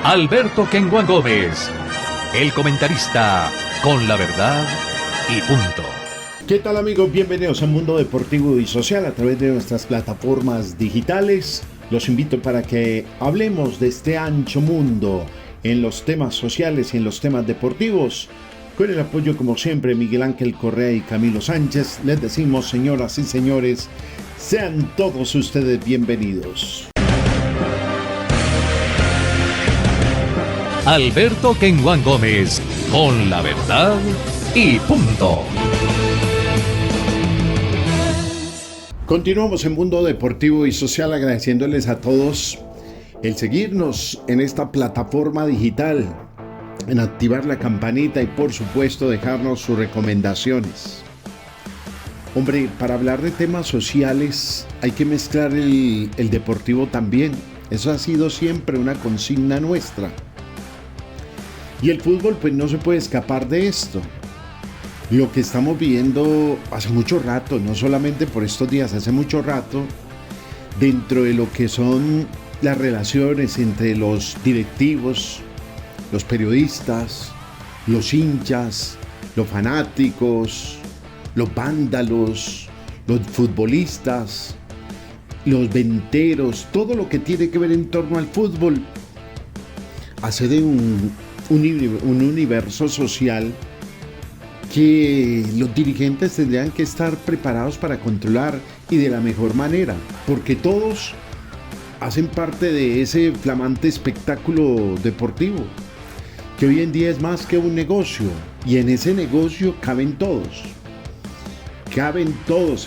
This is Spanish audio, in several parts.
Alberto Kenguan Gómez, el comentarista con la verdad y punto. ¿Qué tal, amigos? Bienvenidos a Mundo Deportivo y Social a través de nuestras plataformas digitales. Los invito para que hablemos de este ancho mundo en los temas sociales y en los temas deportivos. Con el apoyo, como siempre, Miguel Ángel Correa y Camilo Sánchez, les decimos, señoras y señores, sean todos ustedes bienvenidos. Alberto Kenguan Gómez, con la verdad y punto. Continuamos en Mundo Deportivo y Social agradeciéndoles a todos el seguirnos en esta plataforma digital, en activar la campanita y por supuesto dejarnos sus recomendaciones. Hombre, para hablar de temas sociales hay que mezclar el deportivo también. Eso ha sido siempre una consigna nuestra. Y el fútbol pues no se puede escapar de esto. Lo que estamos viviendo hace mucho rato, no solamente por estos días, hace mucho rato, dentro de lo que son las relaciones entre los directivos, los periodistas, los hinchas, los fanáticos, los vándalos, los futbolistas, los venteros, todo lo que tiene que ver en torno al fútbol, hace de un universo social que los dirigentes tendrían que estar preparados para controlar y de la mejor manera, porque todos hacen parte de ese flamante espectáculo deportivo, que hoy en día es más que un negocio, y en ese negocio caben todos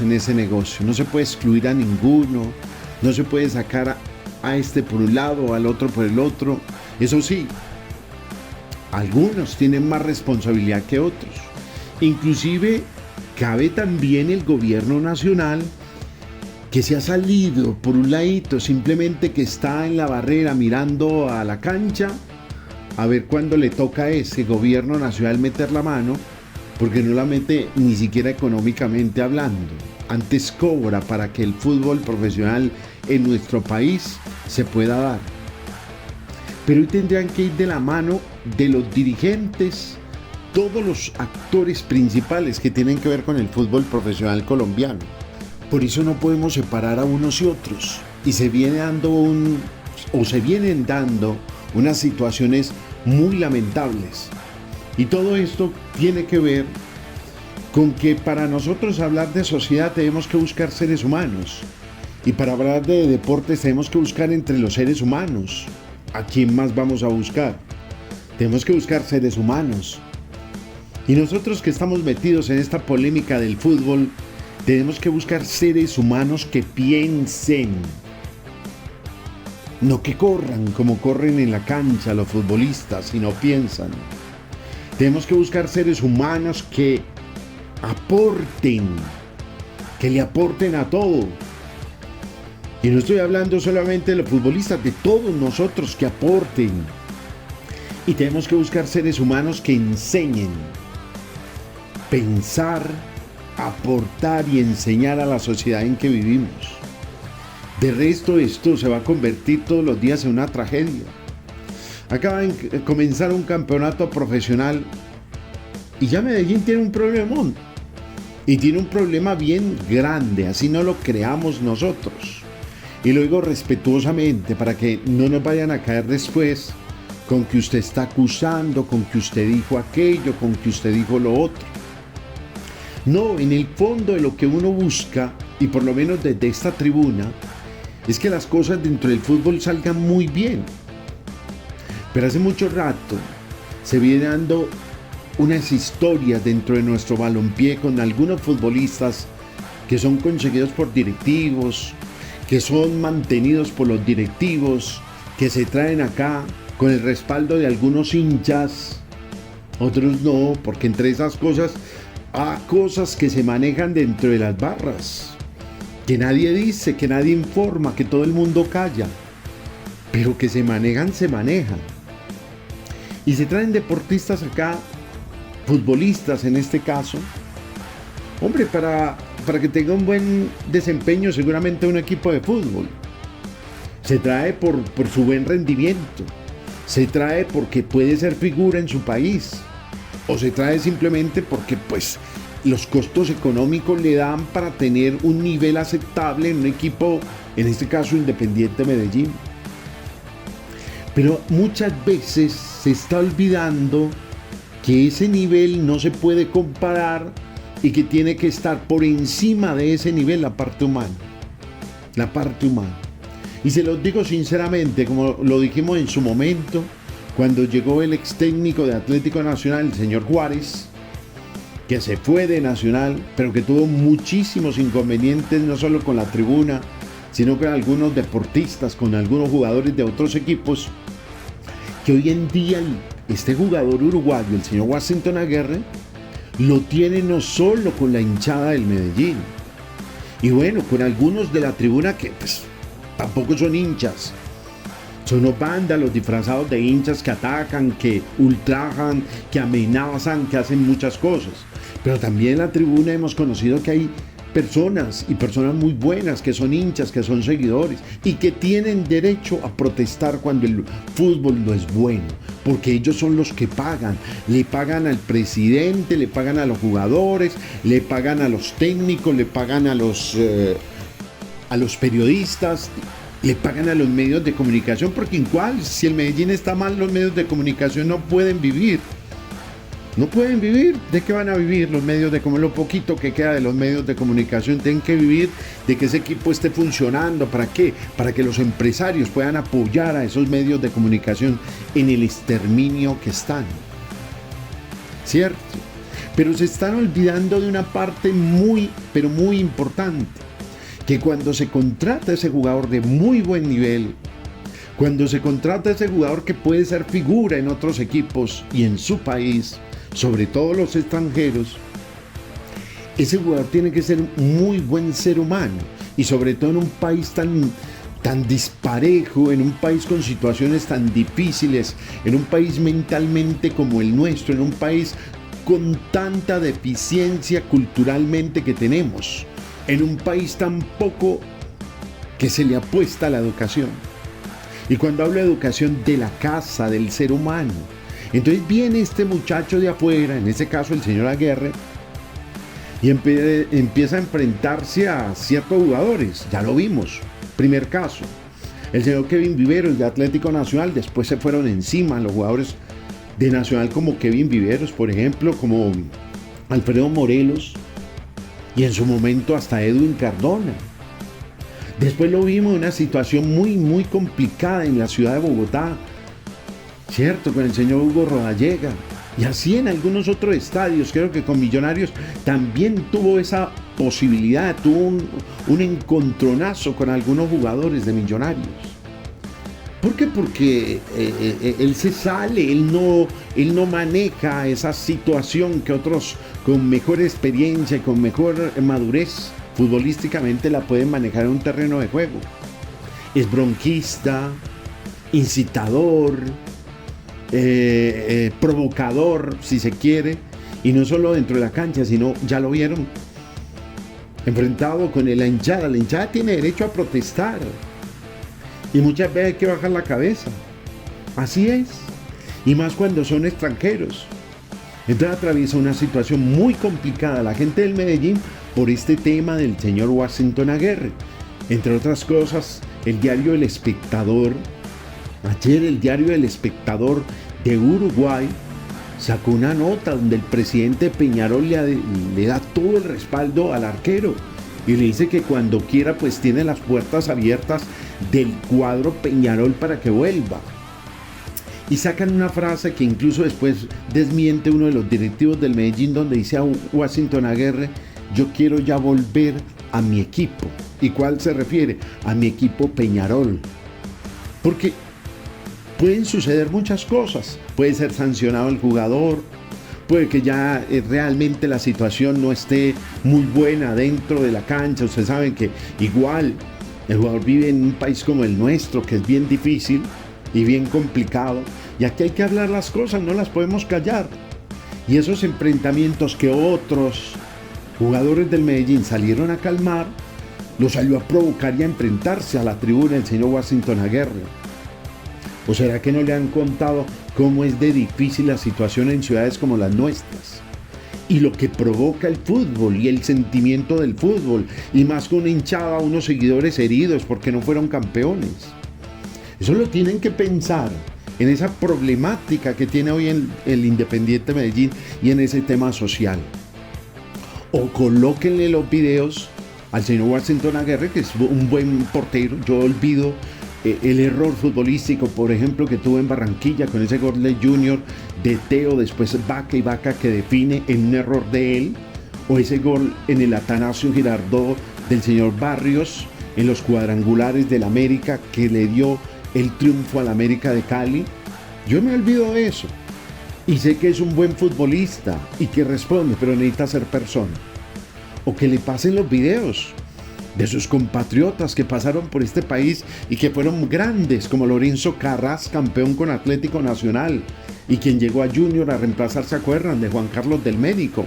en ese negocio, no se puede excluir a ninguno, no se puede sacar a este por un lado, al otro por el otro. Eso sí, algunos tienen más responsabilidad que otros. Inclusive cabe también el gobierno nacional, que se ha salido por un ladito, simplemente que está en la barrera mirando a la cancha a ver cuándo le toca a ese gobierno nacional meter la mano, porque no la mete ni siquiera económicamente hablando. Antes cobra para que el fútbol profesional en nuestro país se pueda dar. Pero hoy tendrían que ir de la mano de los dirigentes, todos los actores principales que tienen que ver con el fútbol profesional colombiano. Por eso no podemos separar a unos y otros. Y se vienen dando unas situaciones muy lamentables. Y todo esto tiene que ver con que para nosotros hablar de sociedad tenemos que buscar seres humanos. Y para hablar de deportes tenemos que buscar entre los seres humanos. ¿A quién más vamos a buscar? Tenemos que buscar seres humanos. Y nosotros que estamos metidos en esta polémica del fútbol, tenemos que buscar seres humanos que piensen. No que corran como corren en la cancha los futbolistas, sino piensan. Tenemos que buscar seres humanos que aporten, que le aporten a todo. Y no estoy hablando solamente de los futbolistas, de todos nosotros que aporten. Y tenemos que buscar seres humanos que enseñen. Pensar, aportar y enseñar a la sociedad en que vivimos. De resto, esto se va a convertir todos los días en una tragedia. Acaba de comenzar un campeonato profesional y ya Medellín tiene un problemón. Y tiene un problema bien grande, así no lo creamos nosotros. Y lo digo respetuosamente para que no nos vayan a caer después con que usted está acusando, con que usted dijo aquello, con que usted dijo lo otro. No, en el fondo de lo que uno busca, y por lo menos desde esta tribuna, es que las cosas dentro del fútbol salgan muy bien. Pero hace mucho rato se vienen dando unas historias dentro de nuestro balompié con algunos futbolistas que son conseguidos por directivos, que son mantenidos por los directivos, que se traen acá con el respaldo de algunos hinchas, otros no, porque entre esas cosas hay cosas que se manejan dentro de las barras, que nadie dice, que nadie informa, que todo el mundo calla, pero que se manejan. Y se traen deportistas acá, futbolistas en este caso, hombre, para que tenga un buen desempeño seguramente un equipo de fútbol. Se trae por su buen rendimiento. se trae porque puede ser figura en su país, o se trae simplemente porque pues los costos económicos le dan para tener un nivel aceptable en un equipo, en este caso Independiente Medellín. Pero muchas veces se está olvidando que ese nivel no se puede comparar y que tiene que estar por encima de ese nivel la parte humana. La parte humana. Y se los digo sinceramente, como lo dijimos en su momento, cuando llegó el ex técnico de Atlético Nacional, el señor Juárez, que se fue de Nacional, pero que tuvo muchísimos inconvenientes, no solo con la tribuna, sino con algunos deportistas, con algunos jugadores de otros equipos, que hoy en día este jugador uruguayo, el señor Washington Aguirre, lo tiene no solo con la hinchada del Medellín, y bueno, con algunos de la tribuna que pues tampoco son hinchas, son unos vándalos disfrazados de hinchas que atacan, que ultrajan, que amenazan, que hacen muchas cosas. Pero también en la tribuna hemos conocido que hay personas, y personas muy buenas, que son hinchas, que son seguidores, y que tienen derecho a protestar cuando el fútbol no es bueno, porque ellos son los que pagan. Le pagan al presidente, le pagan a los jugadores, le pagan a los técnicos, le pagan a los periodistas, le pagan a los medios de comunicación, porque igual, si el Medellín está mal, los medios de comunicación no pueden vivir. No pueden vivir. ¿De qué van a vivir los medios de comunicación? Lo poquito que queda de los medios de comunicación tienen que vivir de que ese equipo esté funcionando. ¿Para qué? Para que los empresarios puedan apoyar a esos medios de comunicación en el exterminio que están. ¿Cierto? Pero se están olvidando de una parte muy, pero muy importante. Que cuando se contrata ese jugador de muy buen nivel, cuando se contrata ese jugador que puede ser figura en otros equipos y en su país, sobre todo los extranjeros, ese jugador tiene que ser un muy buen ser humano, y sobre todo en un país tan disparejo, en un país con situaciones tan difíciles, en un país mentalmente como el nuestro, en un país con tanta deficiencia culturalmente que tenemos, en un país tan poco que se le apuesta a la educación. Y cuando hablo de educación, de la casa, del ser humano. Entonces viene este muchacho de afuera, en este caso el señor Aguirre, y empieza a enfrentarse a ciertos jugadores. Ya lo vimos. Primer caso, el señor Kevin Viveros de Atlético Nacional. Después se fueron encima los jugadores de Nacional, como Kevin Viveros, por ejemplo, como Alfredo Morelos, y en su momento hasta Edwin Cardona. Después lo vimos en una situación muy, muy complicada en la ciudad de Bogotá, ¿cierto? Con el señor Hugo Rodallega. Y así en algunos otros estadios. Creo que con Millonarios también tuvo esa posibilidad, tuvo un encontronazo con algunos jugadores de Millonarios. ¿Por qué? Porque él se sale, él no maneja esa situación que otros con mejor experiencia y con mejor madurez futbolísticamente la pueden manejar en un terreno de juego. Es bronquista, incitador, provocador, si se quiere, y no solo dentro de la cancha, sino, ya lo vieron, enfrentado con la hinchada. La hinchada tiene derecho a protestar, y muchas veces hay que bajar la cabeza. Así es, y más cuando son extranjeros. Entonces atraviesa una situación muy complicada la gente del Medellín por este tema del señor Washington Aguirre. Entre otras cosas, el diario El Espectador, ayer el diario El Espectador de Uruguay sacó una nota donde el presidente Peñarol le da todo el respaldo al arquero y le dice que cuando quiera pues tiene las puertas abiertas del cuadro Peñarol para que vuelva. Y sacan una frase que incluso después desmiente uno de los directivos del Medellín, donde dice a Washington Aguirre: yo quiero ya volver a mi equipo. ¿Y cuál se refiere? A mi equipo Peñarol. Porque pueden suceder muchas cosas. Puede ser sancionado el jugador, puede que ya realmente la situación no esté muy buena dentro de la cancha. Ustedes saben que igual el jugador vive en un país como el nuestro, que es bien difícil y bien complicado, y aquí hay que hablar las cosas, no las podemos callar. Y esos enfrentamientos que otros jugadores del Medellín salieron a calmar, los salió a provocar y a enfrentarse a la tribuna el señor Washington Aguirre. ¿O será que no le han contado cómo es de difícil la situación en ciudades como las nuestras? Y lo que provoca el fútbol y el sentimiento del fútbol, y más con una hinchada, unos seguidores heridos porque no fueron campeones. Eso lo tienen que pensar en esa problemática que tiene hoy el Independiente Medellín y en ese tema social. O colóquenle los videos al señor Washington Aguirre, que es un buen portero. Yo olvido el error futbolístico, por ejemplo, que tuvo en Barranquilla con ese gol de Junior, de Teo, después Vaca que define en un error de él, o ese gol en el Atanasio Girardot del señor Barrios en los cuadrangulares del América, que le dio el triunfo al América de Cali. Yo me olvido de eso y sé que es un buen futbolista y que responde, pero necesita ser persona. O que le pasen los videos de sus compatriotas que pasaron por este país y que fueron grandes, como Lorenzo Carras, campeón con Atlético Nacional, y quien llegó a Junior a reemplazar, ¿se acuerdan?, de Juan Carlos del Médico.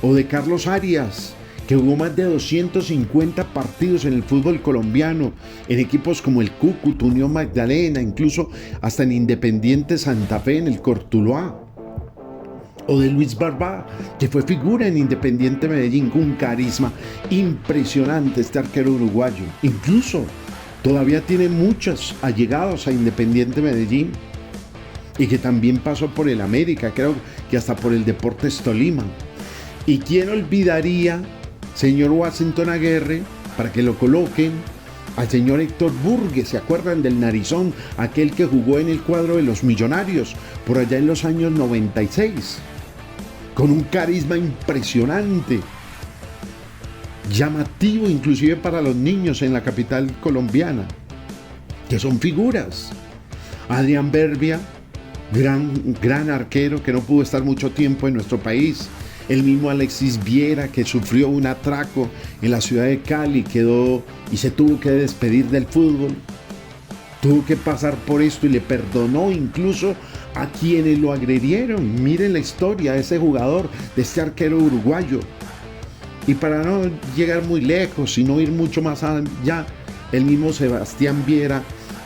O de Carlos Arias, que jugó más de 250 partidos en el fútbol colombiano, en equipos como el Cúcuta, Unión Magdalena, incluso hasta en Independiente Santa Fe, en el Cortuluá. O de Luis Barba, que fue figura en Independiente Medellín, con un carisma impresionante, este arquero uruguayo. Incluso todavía tiene muchos allegados a Independiente Medellín, y que también pasó por el América, creo que hasta por el Deportes Tolima. ¿Y quién olvidaría, señor Washington Aguirre, para que lo coloquen, al señor Héctor Burgues? ¿Se acuerdan del narizón? Aquel que jugó en el cuadro de los Millonarios, por allá en los años 96. Con un carisma impresionante, llamativo inclusive para los niños en la capital colombiana, que son figuras. Adrián Berbia, gran arquero que no pudo estar mucho tiempo en nuestro país. El mismo Alexis Viera, que sufrió un atraco en la ciudad de Cali, quedó y se tuvo que despedir del fútbol. Tuvo que pasar por esto y le perdonó incluso a quienes lo agredieron. Miren la historia de ese jugador, de este arquero uruguayo. Y para no llegar muy lejos y no ir mucho más allá, el mismo Sebastián Viera,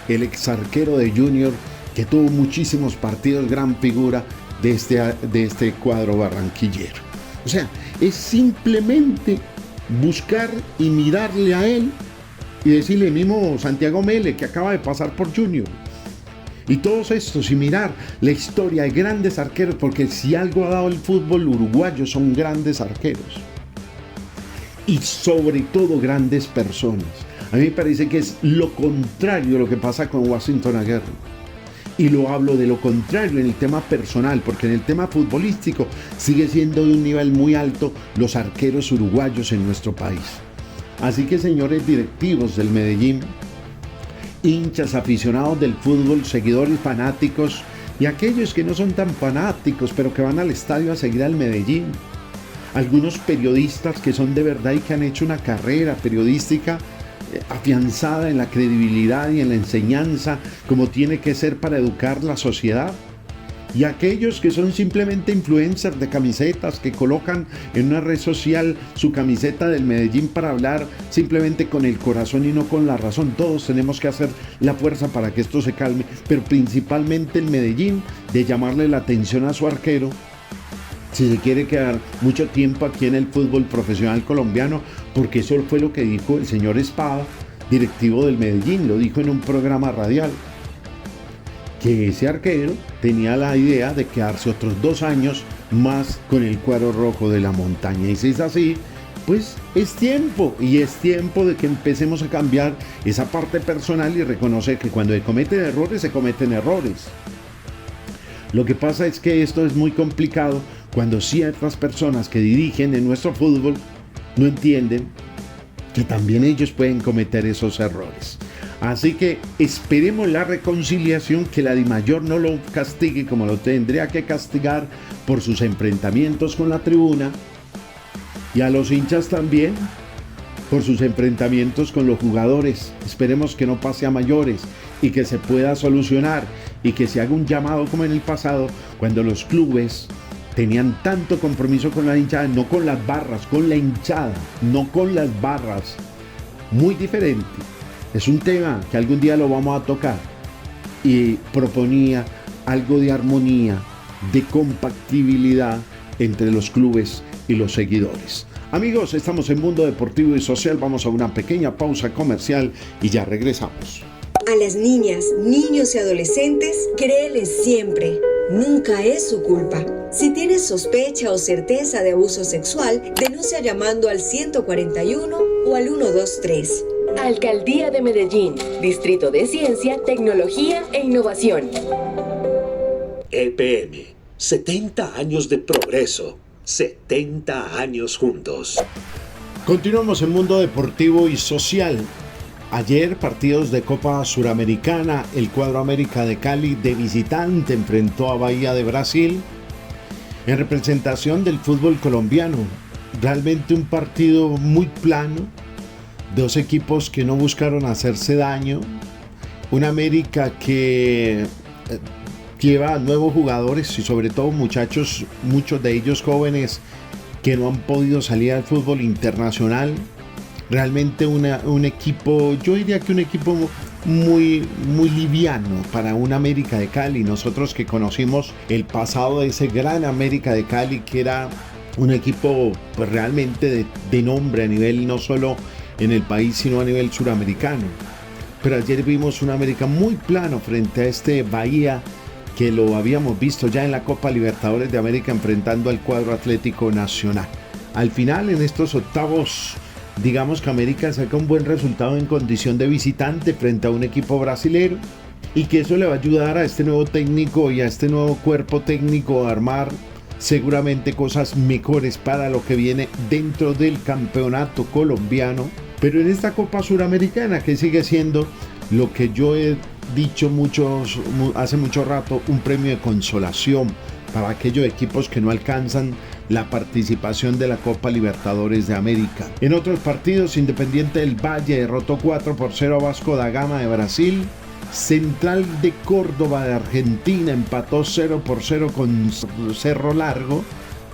el ex arquero de Junior, que tuvo muchísimos partidos, gran figura de este cuadro barranquillero. O sea, es simplemente buscar y mirarle a él y decirle, mismo Santiago Mele, que acaba de pasar por Junior, y todos estos, y mirar la historia de grandes arqueros, porque si algo ha dado el fútbol uruguayo son grandes arqueros y sobre todo grandes personas. A mí me parece que es lo contrario lo que pasa con Washington Aguirre. Y lo hablo de lo contrario en el tema personal, porque en el tema futbolístico sigue siendo de un nivel muy alto los arqueros uruguayos en nuestro país. Así que, señores directivos del Medellín, hinchas, aficionados del fútbol, seguidores fanáticos y aquellos que no son tan fanáticos pero que van al estadio a seguir al Medellín, algunos periodistas que son de verdad y que han hecho una carrera periodística afianzada en la credibilidad y en la enseñanza como tiene que ser para educar la sociedad, y aquellos que son simplemente influencers de camisetas que colocan en una red social su camiseta del Medellín para hablar simplemente con el corazón y no con la razón. Todos tenemos que hacer la fuerza para que esto se calme, pero principalmente el Medellín, de llamarle la atención a su arquero si se quiere quedar mucho tiempo aquí en el fútbol profesional colombiano, porque eso fue lo que dijo el señor Espada, directivo del Medellín. Lo dijo en un programa radial, que ese arquero tenía la idea de quedarse otros 2 años más con el cuadro rojo de la montaña. Y si es así, pues es tiempo, y es tiempo de que empecemos a cambiar esa parte personal y reconocer que cuando se cometen errores, se cometen errores. Lo que pasa es que esto es muy complicado cuando ciertas personas que dirigen en nuestro fútbol no entienden que también ellos pueden cometer esos errores. Así que esperemos la reconciliación, que la DIMAYOR no lo castigue como lo tendría que castigar por sus enfrentamientos con la tribuna, y a los hinchas también por sus enfrentamientos con los jugadores. Esperemos que no pase a mayores y que se pueda solucionar, y que se haga un llamado como en el pasado, cuando los clubes tenían tanto compromiso con la hinchada, no con las barras, con la hinchada, no con las barras. Muy diferente. Es un tema que algún día lo vamos a tocar. y proponía algo de armonía, de compatibilidad entre los clubes y los seguidores. Amigos, estamos en Mundo Deportivo y Social, vamos a una pequeña pausa comercial y ya regresamos. A las niñas, niños y adolescentes, créeles siempre. Nunca es su culpa. Si tienes sospecha o certeza de abuso sexual, denuncia llamando al 141 o al 123. Alcaldía de Medellín, Distrito de Ciencia, Tecnología e Innovación. EPM, 70 años de progreso, 70 años juntos. Continuamos en Mundo Deportivo y Social. Ayer, partidos de Copa Suramericana, el cuadro América de Cali de visitante enfrentó a Bahía de Brasil en representación del fútbol colombiano. Realmente un partido muy plano, dos equipos que no buscaron hacerse daño, un América que lleva nuevos jugadores y sobre todo muchachos, muchos de ellos jóvenes que no han podido salir al fútbol internacional. Realmente un equipo, yo diría que un equipo muy liviano para un América de Cali. Nosotros que conocimos el pasado de ese gran América de Cali, que era un equipo pues realmente de nombre a nivel no solo en el país sino a nivel suramericano. Pero ayer vimos un América muy plano frente a este Bahía que lo habíamos visto ya en la Copa Libertadores de América enfrentando al cuadro Atlético Nacional. Al final, en estos octavos, digamos que América saca un buen resultado en condición de visitante frente a un equipo brasilero y que eso le va a ayudar a este nuevo técnico y a este nuevo cuerpo técnico a armar seguramente cosas mejores para lo que viene dentro del campeonato colombiano, pero en esta Copa Suramericana que sigue siendo lo que yo he dicho hace mucho rato, un premio de consolación para aquellos equipos que no alcanzan la participación de la Copa Libertadores de América. En otros partidos, Independiente del Valle derrotó 4-0 a Vasco da Gama de Brasil. Central de Córdoba de Argentina empató 0-0 con Cerro Largo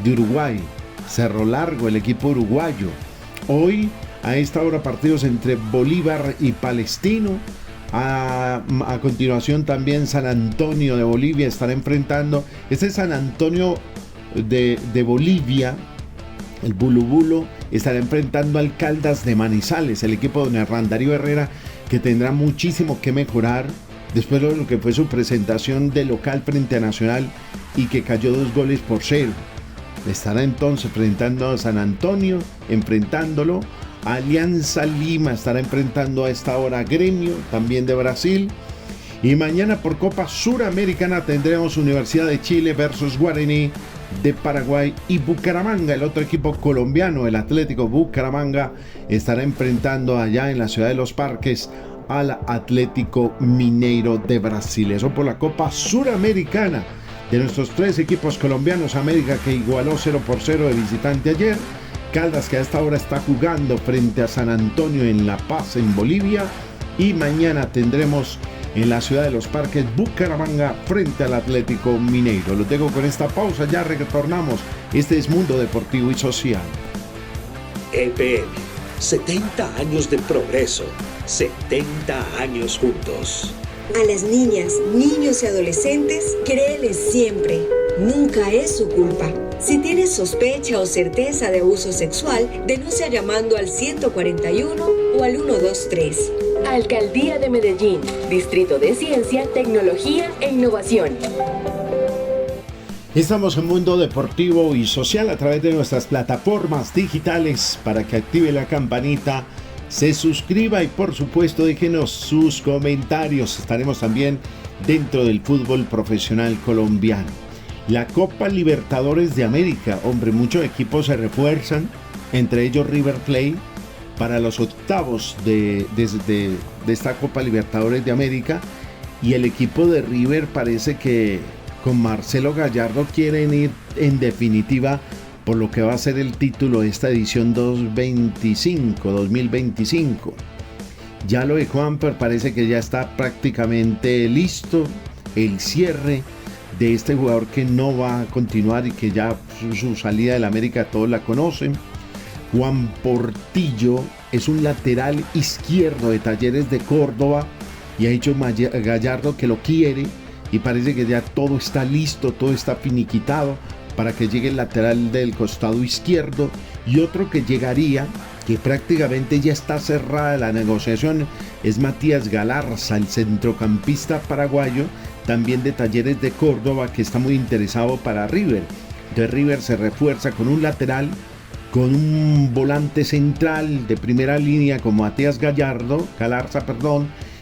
de Uruguay. Cerro Largo, el equipo uruguayo. Hoy, a esta hora, partidos entre Bolívar y Palestino. A continuación también San Antonio de Bolivia estará enfrentando. Este San Antonio de Bolivia, el Bulubulo, estará enfrentando al Caldas de Manizales, el equipo de don Hernán Darío Herrera, que tendrá muchísimo que mejorar después de lo que fue su presentación de local frente a Nacional y que cayó 2-0. Estará entonces enfrentando a San Antonio, enfrentándolo. Alianza Lima estará enfrentando a esta hora a Gremio, también de Brasil. Y mañana por Copa Suramericana tendremos Universidad de Chile versus Guaraní de Paraguay y Bucaramanga, el otro equipo colombiano, el Atlético Bucaramanga, estará enfrentando allá en la ciudad de Los Parques al Atlético Mineiro de Brasil. Eso por la Copa Suramericana de nuestros tres equipos colombianos. América, que igualó 0-0 de visitante ayer. Caldas, que a esta hora está jugando frente a San Antonio en La Paz, en Bolivia. Y mañana tendremos en la ciudad de Los Parques Bucaramanga frente al Atlético Mineiro. Los dejo con esta pausa, ya retornamos. Este es Mundo Deportivo y Social. EPM, 70 años de progreso, 70 años juntos. A las niñas, niños y adolescentes, créeles siempre. Nunca es su culpa. Si tienes sospecha o certeza de abuso sexual, denuncia llamando al 141 o al 123. Alcaldía de Medellín, Distrito de Ciencia, Tecnología e Innovación. Estamos en Mundo Deportivo y Social a través de nuestras plataformas digitales. Para que active la campanita, se suscriba y por supuesto déjenos sus comentarios. Estaremos también dentro del fútbol profesional colombiano. La Copa Libertadores de América, hombre, muchos equipos se refuerzan, entre ellos River Plate, para los octavos de esta Copa Libertadores de América, y el equipo de River parece que con Marcelo Gallardo quieren ir en definitiva por lo que va a ser el título de esta edición 2025. Ya lo de Juanper parece que ya está prácticamente listo, el cierre de este jugador que no va a continuar y que ya su salida del América todos la conocen. Juan Portillo es un lateral izquierdo de Talleres de Córdoba y ha dicho Gallardo que lo quiere y parece que ya todo está listo, todo está finiquitado para que llegue el lateral del costado izquierdo, y otro que llegaría, que prácticamente ya está cerrada la negociación, es Matías Galarza, el centrocampista paraguayo, también de Talleres de Córdoba, que está muy interesado para River. Entonces River se refuerza con un lateral, con un volante central de primera línea como Matías Galarza,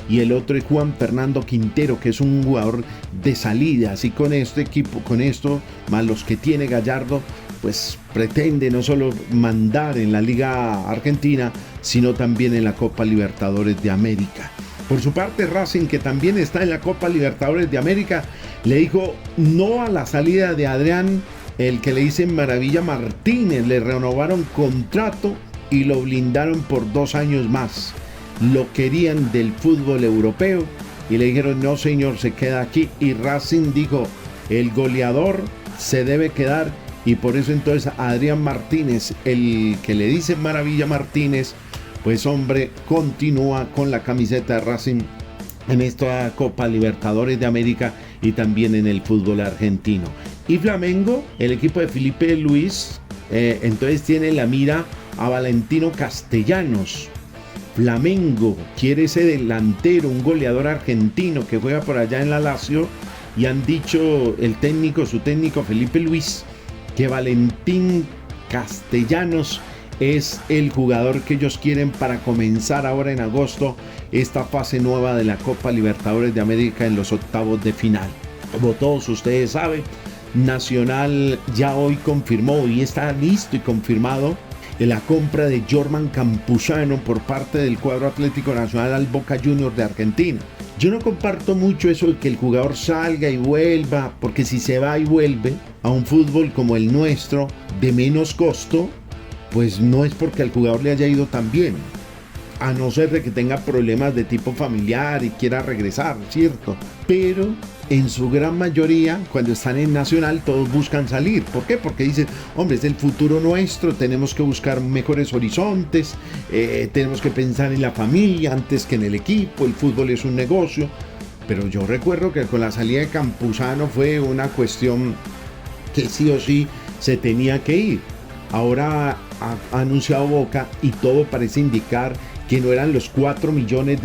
y el otro es Juan Fernando Quintero, que es un jugador de salida. Así con este equipo, con esto, más los que tiene Gallardo, pues pretende no solo mandar en la Liga Argentina, sino también en la Copa Libertadores de América. Por su parte, Racing, que también está en la Copa Libertadores de América, le dijo no a la salida de Adrián, el que le dicen Maravilla Martínez. Le renovaron contrato y lo blindaron por 2 años más. Lo querían del fútbol europeo y le dijeron no señor, se queda aquí. Y Racing dijo el goleador se debe quedar, y por eso entonces Adrián Martínez, el que le dice Maravilla Martínez, pues hombre, continúa con la camiseta de Racing en esta Copa Libertadores de América y también en el fútbol argentino. Y Flamengo, el equipo de Felipe Luis, entonces tiene la mira a Valentino Castellanos. Flamengo quiere ese delantero, un goleador argentino que juega por allá en la Lazio, y han dicho su técnico Felipe Luis, que Valentín Castellanos es el jugador que ellos quieren para comenzar ahora en agosto esta fase nueva de la Copa Libertadores de América en los octavos de final. Como todos ustedes saben, Nacional ya hoy confirmó y está listo y confirmado la compra de Jorman Campuzano por parte del cuadro Atlético Nacional al Boca Juniors de Argentina. Yo no comparto mucho eso de que el jugador salga y vuelva, porque si se va y vuelve a un fútbol como el nuestro, de menos costo, pues no es porque al jugador le haya ido tan bien, a no ser de que tenga problemas de tipo familiar y quiera regresar, ¿cierto? Pero en su gran mayoría, cuando están en Nacional, todos buscan salir. ¿Por qué? Porque dicen, hombre, es el futuro nuestro, tenemos que buscar mejores horizontes, tenemos que pensar en la familia antes que en el equipo, el fútbol es un negocio. Pero yo recuerdo que con la salida de Campuzano fue una cuestión que sí o sí se tenía que ir. Ahora ha anunciado Boca y todo parece indicar que no eran los $4 millones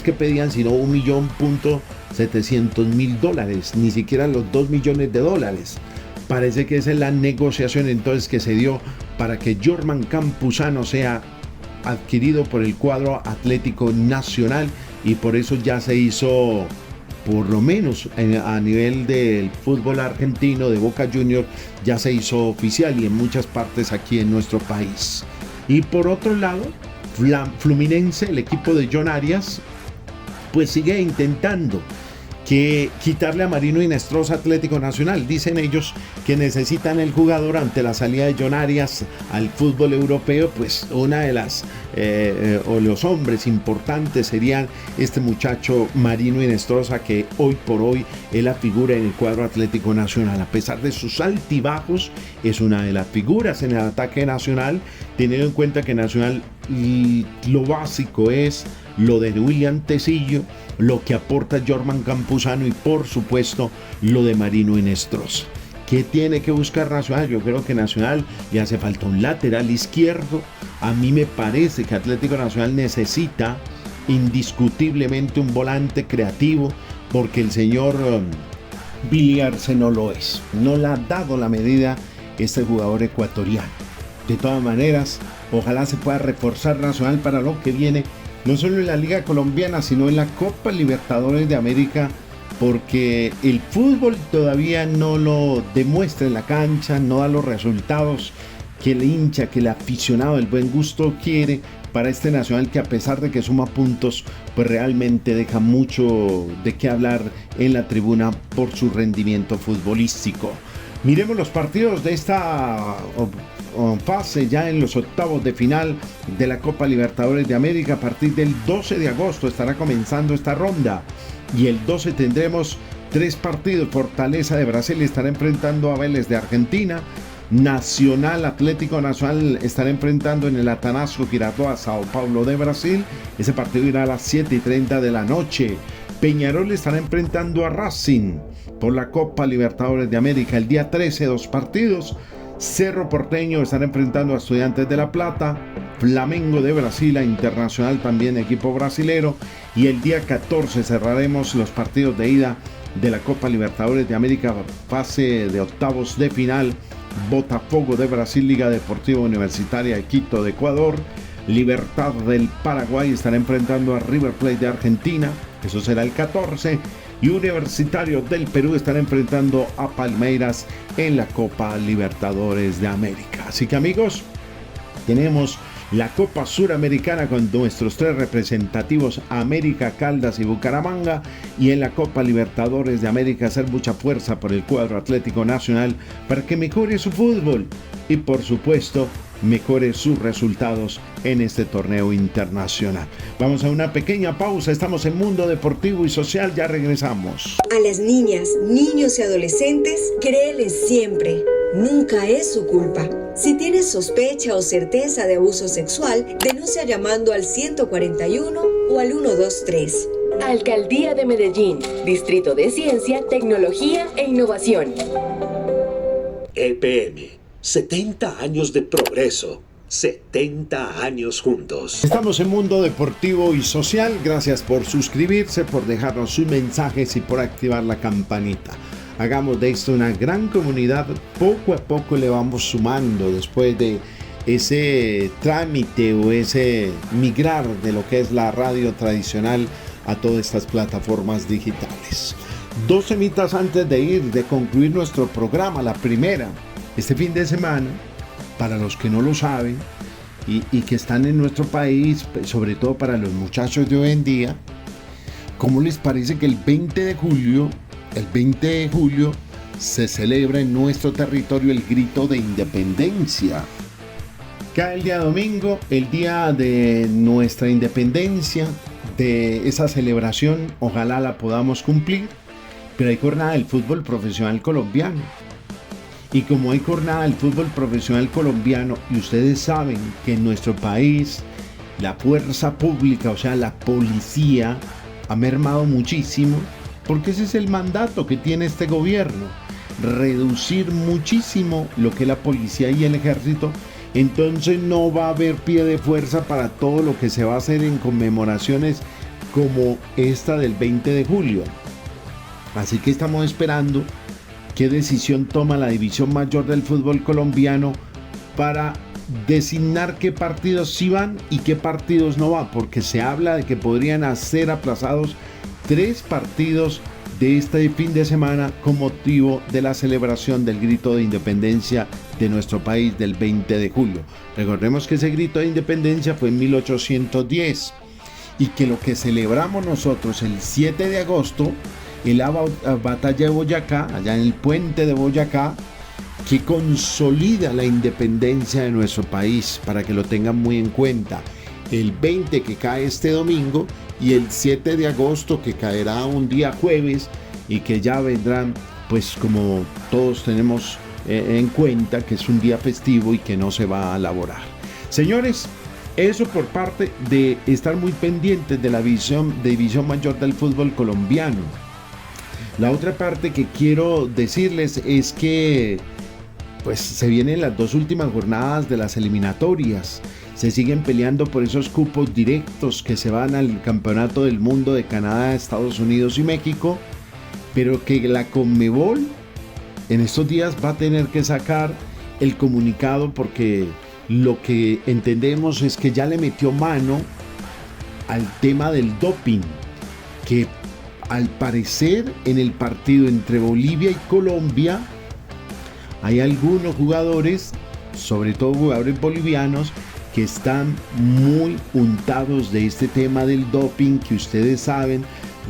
que pedían, sino $1.700.000, ni siquiera los $2 millones. Parece que esa es la negociación entonces que se dio para que Jorman Campuzano sea adquirido por el cuadro Atlético Nacional, y por eso ya se hizo, por lo menos a nivel del fútbol argentino de Boca Juniors, ya se hizo oficial y en muchas partes aquí en nuestro país. Y por otro lado, Fluminense, el equipo de John Arias, pues sigue intentando quitarle a Marino Hinestrosa Atlético Nacional. Dicen ellos que necesitan el jugador ante la salida de John Arias al fútbol europeo. Pues una de las o los hombres importantes serían este muchacho Marino Hinestrosa, que hoy por hoy es la figura en el cuadro Atlético Nacional. A pesar de sus altibajos, es una de las figuras en el ataque nacional, teniendo en cuenta que Nacional lo básico es lo de William Tecillo, lo que aporta Jorman Campuzano y por supuesto lo de Marino Hinestrosa. ¿Qué tiene que buscar Nacional? Yo creo que Nacional le hace falta un lateral izquierdo. A mí me parece que Atlético Nacional necesita indiscutiblemente un volante creativo, porque el señor Billy Arce no lo es. No le ha dado la medida este jugador ecuatoriano. De todas maneras, ojalá se pueda reforzar Nacional para lo que viene, no solo en la Liga Colombiana, sino en la Copa Libertadores de América, porque el fútbol todavía no lo demuestra en la cancha, no da los resultados que el hincha, que el aficionado, el buen gusto quiere para este Nacional, que a pesar de que suma puntos, pues realmente deja mucho de qué hablar en la tribuna por su rendimiento futbolístico. Miremos los partidos de esta fase ya en los octavos de final de la Copa Libertadores de América. A partir del 12 de agosto estará comenzando esta ronda, y el 12 tendremos 3 partidos. Fortaleza de Brasil estará enfrentando a Vélez de Argentina, Nacional, Atlético Nacional estará enfrentando en el Atanasio Girardot a Sao Paulo de Brasil. Ese partido irá a las 7:30 de la noche. Peñarol estará enfrentando a Racing por la Copa Libertadores de América. El día 13, 2 partidos. Cerro Porteño estará enfrentando a Estudiantes de La Plata. Flamengo de Brasil a Internacional, también equipo brasilero. Y el día 14 cerraremos los partidos de ida de la Copa Libertadores de América, fase de octavos de final. Botafogo de Brasil, Liga Deportiva Universitaria de Quito de Ecuador. Libertad del Paraguay estará enfrentando a River Plate de Argentina, eso será el 14. Y Universitario del Perú estará enfrentando a Palmeiras en la Copa Libertadores de América. Así que, amigos, tenemos la Copa Suramericana con nuestros 3 representativos, América, Caldas y Bucaramanga, y en la Copa Libertadores de América hacer mucha fuerza por el cuadro Atlético Nacional para que mejore su fútbol y, por supuesto, mejore sus resultados en este torneo internacional. Vamos a una pequeña pausa, estamos en Mundo Deportivo y Social, ya regresamos. A las niñas, niños y adolescentes, créeles siempre. Nunca es su culpa. Si tienes sospecha o certeza de abuso sexual, denuncia llamando al 141 o al 123. Alcaldía de Medellín, Distrito de Ciencia, Tecnología e Innovación. EPM, 70 años de progreso, 70 años juntos. Estamos en Mundo Deportivo y Social, gracias por suscribirse, por dejarnos sus mensajes y por activar la campanita. Hagamos de esto una gran comunidad, poco a poco le vamos sumando después de ese trámite o ese migrar de lo que es la radio tradicional a todas estas plataformas digitales. 2 semitas antes de concluir nuestro programa. La primera, este fin de semana, para los que no lo saben y que están en nuestro país, sobre todo para los muchachos de hoy en día, ¿cómo les parece que el 20 de julio se celebra en nuestro territorio el grito de independencia? Cae el día domingo, el día de nuestra independencia, de esa celebración, ojalá la podamos cumplir, pero hay jornada del fútbol profesional colombiano. Y como hay jornada del fútbol profesional colombiano, y ustedes saben que en nuestro país la fuerza pública, o sea, la policía, ha mermado muchísimo, porque ese es el mandato que tiene este gobierno, reducir muchísimo lo que es la policía y el ejército. Entonces no va a haber pie de fuerza para todo lo que se va a hacer en conmemoraciones como esta del 20 de julio. Así que estamos esperando qué decisión toma la División Mayor del fútbol colombiano para designar qué partidos sí van y qué partidos no van, porque se habla de que podrían ser aplazados 3 partidos de este fin de semana con motivo de la celebración del grito de independencia de nuestro país del 20 de julio. Recordemos que ese grito de independencia fue en 1810 y que lo que celebramos nosotros el 7 de agosto en la batalla de Boyacá, allá en el puente de Boyacá, que consolida la independencia de nuestro país, para que lo tengan muy en cuenta. El 20 que cae este domingo y el 7 de agosto que caerá un día jueves y que ya vendrán, pues como todos tenemos en cuenta que es un día festivo y que no se va a laborar. Señores, eso por parte de estar muy pendientes de la división mayor del fútbol colombiano. La otra parte que quiero decirles es que pues se vienen las 2 últimas jornadas de las eliminatorias. Se siguen peleando por esos cupos directos que se van al Campeonato del Mundo de Canadá, Estados Unidos y México, pero que la Conmebol en estos días va a tener que sacar el comunicado, porque lo que entendemos es que ya le metió mano al tema del doping, que al parecer en el partido entre Bolivia y Colombia hay algunos jugadores, sobre todo jugadores bolivianos, que están muy untados de este tema del doping, que ustedes saben,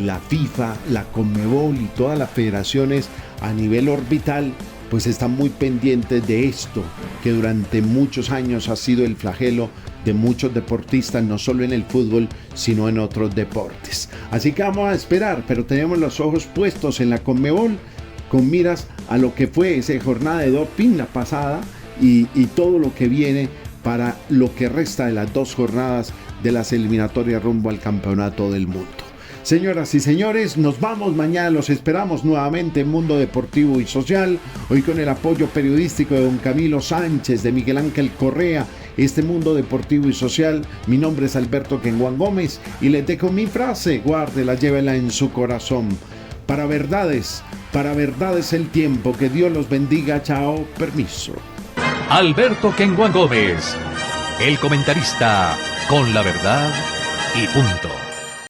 la FIFA, la Conmebol y todas las federaciones a nivel orbital pues están muy pendientes de esto, que durante muchos años ha sido el flagelo de muchos deportistas, no solo en el fútbol, sino en otros deportes. Así que vamos a esperar, pero tenemos los ojos puestos en la Conmebol con miras a lo que fue esa jornada de doping la pasada y todo lo que viene para lo que resta de las 2 jornadas de las eliminatorias rumbo al Campeonato del Mundo. Señoras y señores, nos vamos mañana, los esperamos nuevamente en Mundo Deportivo y Social, hoy con el apoyo periodístico de don Camilo Sánchez, de Miguel Ángel Correa, este Mundo Deportivo y Social. Mi nombre es Alberto Kenguán Gómez y les dejo mi frase, guárdela, llévela en su corazón. Para verdades el tiempo, que Dios los bendiga, chao, permiso. Alberto Kenguán Gómez, el comentarista con la verdad y punto.